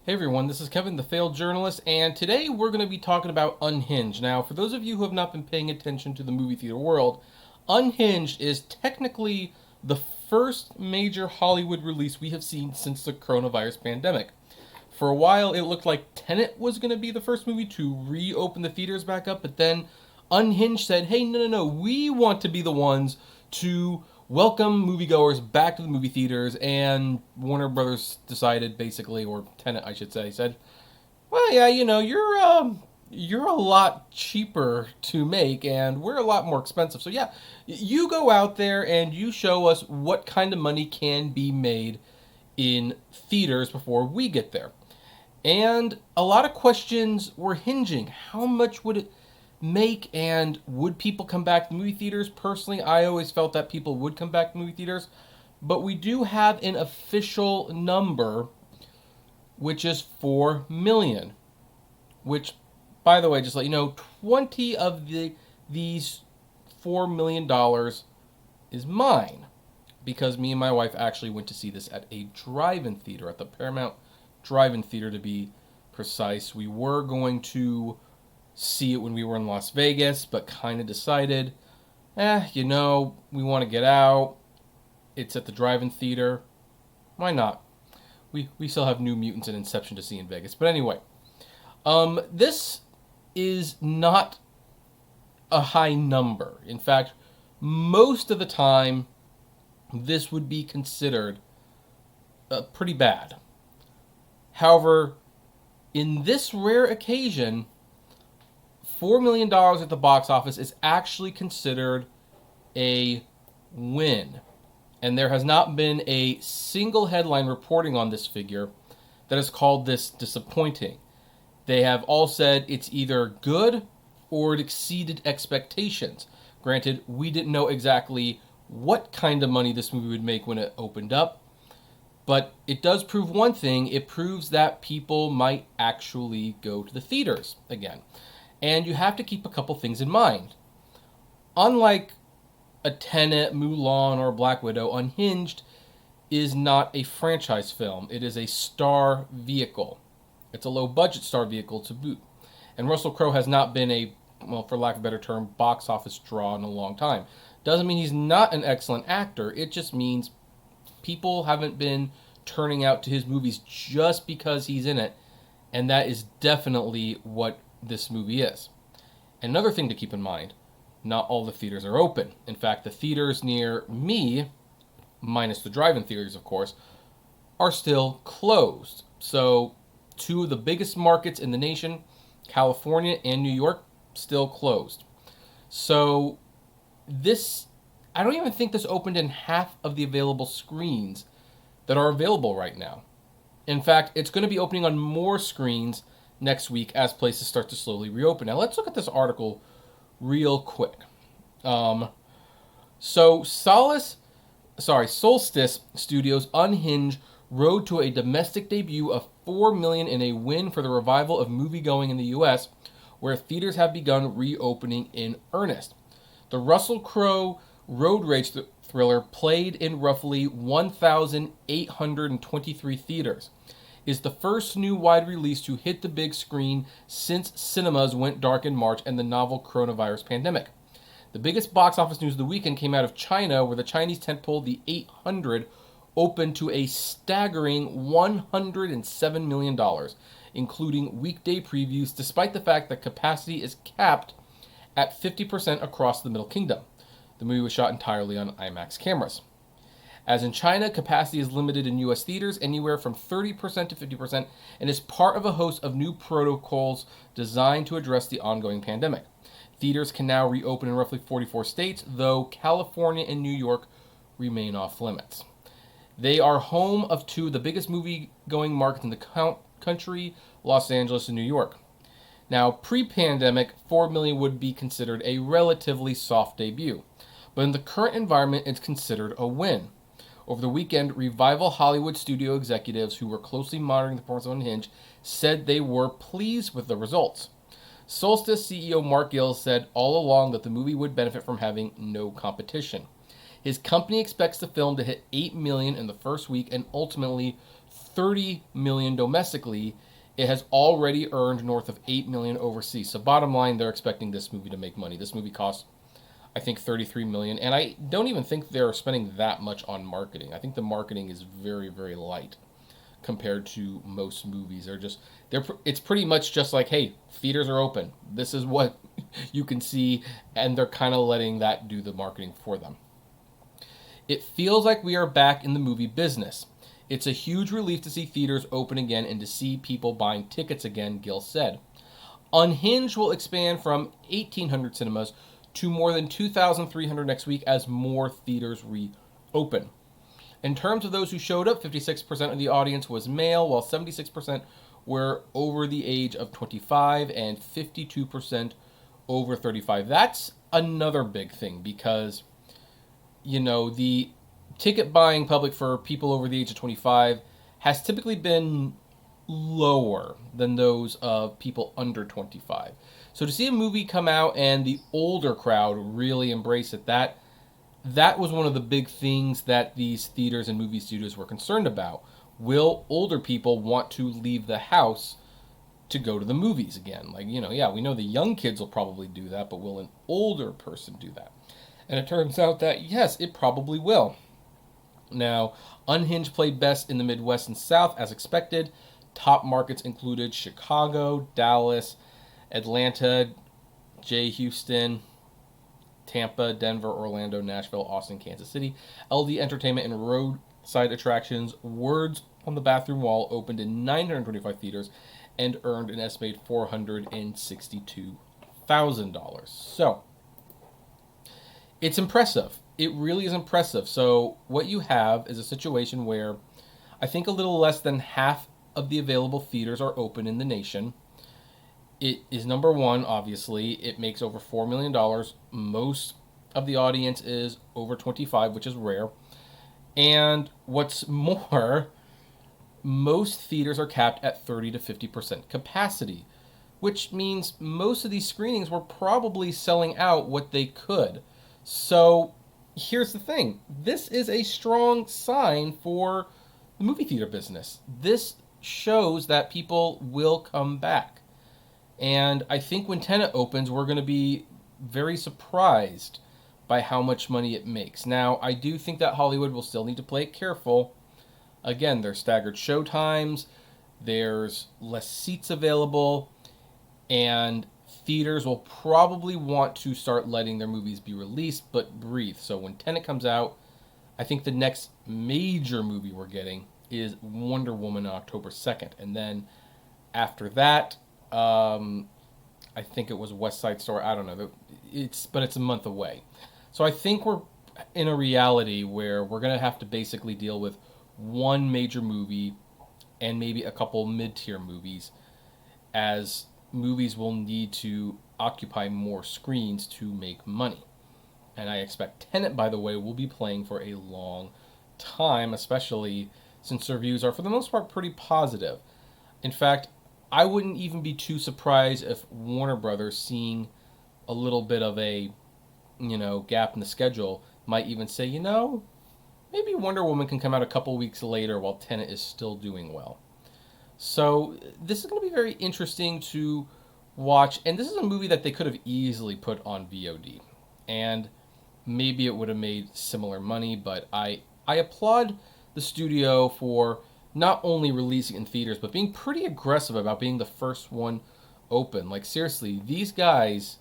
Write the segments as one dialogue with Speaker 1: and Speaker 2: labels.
Speaker 1: Hey everyone, this is Kevin, the failed journalist, and today we're going to be talking about Unhinged. Now, for those of you who have not been paying attention to the movie theater world, Unhinged is technically the first major Hollywood release we have seen since the coronavirus pandemic. For a while, it looked like Tenet was going to be the first movie to reopen the theaters back up, but then Unhinged said, hey, no, we want to be the ones to welcome moviegoers back to the movie theaters, and Warner Brothers decided, basically, or Tenet, I should say, said, well, yeah, you're a lot cheaper to make, and we're a lot more expensive. So yeah, you go out there and you show us what kind of money can be made in theaters before we get there. And a lot of questions were hinging. How much would it make, and would people come back to movie theaters? Personally, I always felt that people would come back to movie theaters, but we do have an official number, which is 4 million, which, by the way, just let you know, 20 of these $4 million is mine, because me and my wife actually went to see this at a drive-in theater, at the Paramount Drive-in Theater to be precise. We were going to see it when we were in Las Vegas, but kind of decided, we want to get out. It's at the drive-in theater. Why not? We still have New Mutants and Inception to see in Vegas. But anyway, this is not a high number. In fact, most of the time, this would be considered pretty bad. However, in this rare occasion, $4 million at the box office is actually considered a win. And there has not been a single headline reporting on this figure that has called this disappointing. They have all said it's either good or it exceeded expectations. Granted, we didn't know exactly what kind of money this movie would make when it opened up, but it does prove one thing. It proves that people might actually go to the theaters again. And you have to keep a couple things in mind. Unlike a Tenet, Mulan, or Black Widow, Unhinged is not a franchise film. It is a star vehicle. It's a low-budget star vehicle to boot. And Russell Crowe has not been a, for lack of a better term, box office draw in a long time. Doesn't mean he's not an excellent actor. It just means people haven't been turning out to his movies just because he's in it. And that is definitely what this movie is. Another thing to keep in mind, not all the theaters are open. In fact, the theaters near me, minus the drive-in theaters, of course, are still closed. So, two of the biggest markets in the nation, California and New York, still closed. So, I don't even think this opened in half of the available screens that are available right now. In fact, it's going to be opening on more screens next week as places start to slowly reopen. Now, let's look at this article real quick. Solstice Studios' Unhinged rode to a domestic debut of $4 million in a win for the revival of moviegoing in the U.S., where theaters have begun reopening in earnest. The Russell Crowe road rage thriller, played in roughly 1,823 theaters, is the first new wide release to hit the big screen since cinemas went dark in March and the novel coronavirus pandemic. The biggest box office news of the weekend came out of China, where the Chinese tentpole The 800 opened to a staggering $107 million, including weekday previews, despite the fact that capacity is capped at 50% across the Middle Kingdom. The movie was shot entirely on IMAX cameras. As in China, capacity is limited in U.S. theaters anywhere from 30% to 50% and is part of a host of new protocols designed to address the ongoing pandemic. Theaters can now reopen in roughly 44 states, though California and New York remain off limits. They are home of two of the biggest movie-going markets in the country, Los Angeles and New York. Now, pre-pandemic, $4 million would be considered a relatively soft debut, but in the current environment, it's considered a win. Over the weekend, Revival Hollywood studio executives who were closely monitoring the performance of Unhinged said they were pleased with the results. Solstice CEO Mark Gillis said all along that the movie would benefit from having no competition. His company expects the film to hit $8 million in the first week and ultimately $30 million domestically, it has already earned north of $8 million overseas. So bottom line, they're expecting this movie to make money. This movie cost, I think, $33 million, and I don't even think they're spending that much on marketing. I think the marketing is very, very light compared to most movies. It's pretty much just like, hey, theaters are open. This is what you can see, and they're kind of letting that do the marketing for them. It feels like we are back in the movie business. It's a huge relief to see theaters open again and to see people buying tickets again, Gill said. Unhinged will expand from 1,800 cinemas to more than 2,300 next week as more theaters reopen. In terms of those who showed up, 56% of the audience was male, while 76% were over the age of 25 and 52% over 35. That's another big thing because, the ticket buying public for people over the age of 25 has typically been lower than those of people under 25. So to see a movie come out and the older crowd really embrace it, that was one of the big things that these theaters and movie studios were concerned about. Will older people want to leave the house to go to the movies again? We know the young kids will probably do that, but will an older person do that? And it turns out that, yes, it probably will. Now, Unhinged played best in the Midwest and South, as expected. Top markets included Chicago, Dallas, Atlanta, Houston, Tampa, Denver, Orlando, Nashville, Austin, Kansas City. LD Entertainment and roadside attractions Words on the Bathroom Wall opened in 925 theaters and earned an estimated $462,000. So, it's impressive. It really is impressive. So what you have is a situation where I think a little less than half of the available theaters are open in the nation. It is number one, obviously. It makes over $4 million. Most of the audience is over 25, which is rare. And what's more, most theaters are capped at 30 to 50% capacity, which means most of these screenings were probably selling out what they could. So here's the thing. This is a strong sign for the movie theater business. This shows that people will come back. And I think when Tenet opens, we're going to be very surprised by how much money it makes. Now, I do think that Hollywood will still need to play it careful. Again, there's staggered show times, there's less seats available, and theaters will probably want to start letting their movies be released, but breathe. So when Tenet comes out, I think the next major movie we're getting is Wonder Woman on October 2nd. And then after that, I think it was West Side Story. I don't know. It's a month away. So I think we're in a reality where we're going to have to basically deal with one major movie and maybe a couple mid-tier movies, as movies will need to occupy more screens to make money. And I expect Tenet, by the way, will be playing for a long time, especially since reviews are, for the most part, pretty positive. In fact, I wouldn't even be too surprised if Warner Brothers, seeing a little bit of a, gap in the schedule, might even say, maybe Wonder Woman can come out a couple weeks later while Tenet is still doing well. So this is going to be very interesting to watch. And this is a movie that they could have easily put on VOD. And maybe it would have made similar money. But I applaud the studio for not only releasing in theaters, but being pretty aggressive about being the first one open. Like, seriously, these guys,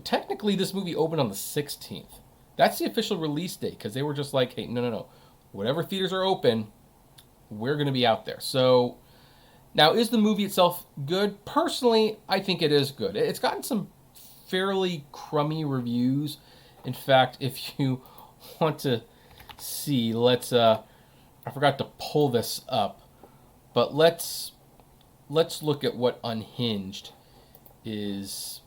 Speaker 1: technically this movie opened on the 16th. That's the official release date, because they were just like, hey, no. Whatever theaters are open, we're going to be out there. So, now, is the movie itself good? Personally, I think it is good. It's gotten some fairly crummy reviews. In fact, if you want to see, I forgot to pull this up, but let's look at what Unhinged is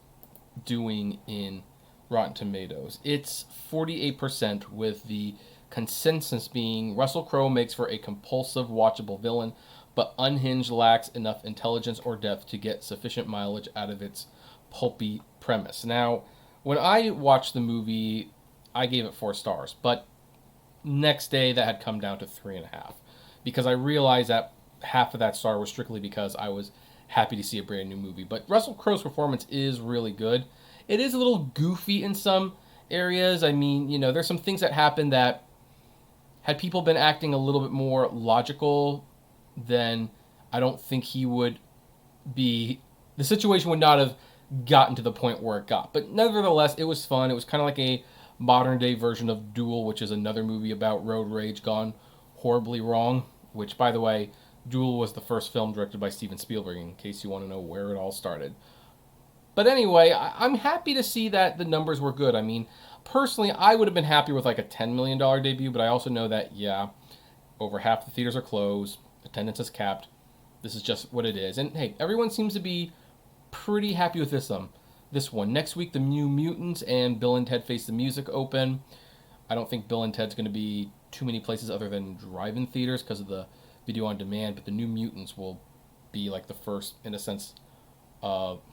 Speaker 1: doing in Rotten Tomatoes. It's 48%, with the consensus being Russell Crowe makes for a compulsive, watchable villain, but Unhinged lacks enough intelligence or depth to get sufficient mileage out of its pulpy premise. Now, when I watched the movie, I gave it 4 stars, but next day that had come down to 3.5. because I realized that half of that star was strictly because I was happy to see a brand new movie. But Russell Crowe's performance is really good. It is a little goofy in some areas. I mean, there's some things that happen that had people been acting a little bit more logical, then I don't think he would be. The situation would not have gotten to the point where it got. But nevertheless, it was fun. It was kind of like a modern day version of Duel, which is another movie about road rage gone horribly wrong. Which, by the way, Duel was the first film directed by Steven Spielberg, in case you want to know where it all started. But anyway, I'm happy to see that the numbers were good. I mean, personally, I would have been happy with like a $10 million debut, but I also know that, yeah, over half the theaters are closed, attendance is capped. This is just what it is. And hey, everyone seems to be pretty happy with this one. Next week, the New Mutants and Bill and Ted Face the Music open. I don't think Bill and Ted's going to be too many places other than drive-in theaters because of the video on demand, but the New Mutants will be like the first, in a sense,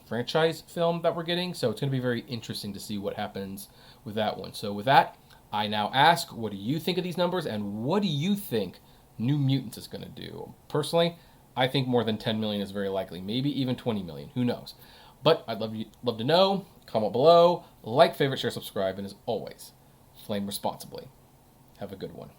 Speaker 1: franchise film that we're getting. So it's going to be very interesting to see what happens with that one. So with that, I now ask, what do you think of these numbers, and what do you think New Mutants is going to do? Personally, I think more than 10 million is very likely, maybe even 20 million. Who knows? But I'd love to know. Comment below, like, favorite, share, subscribe, and as always, flame responsibly. Have a good one.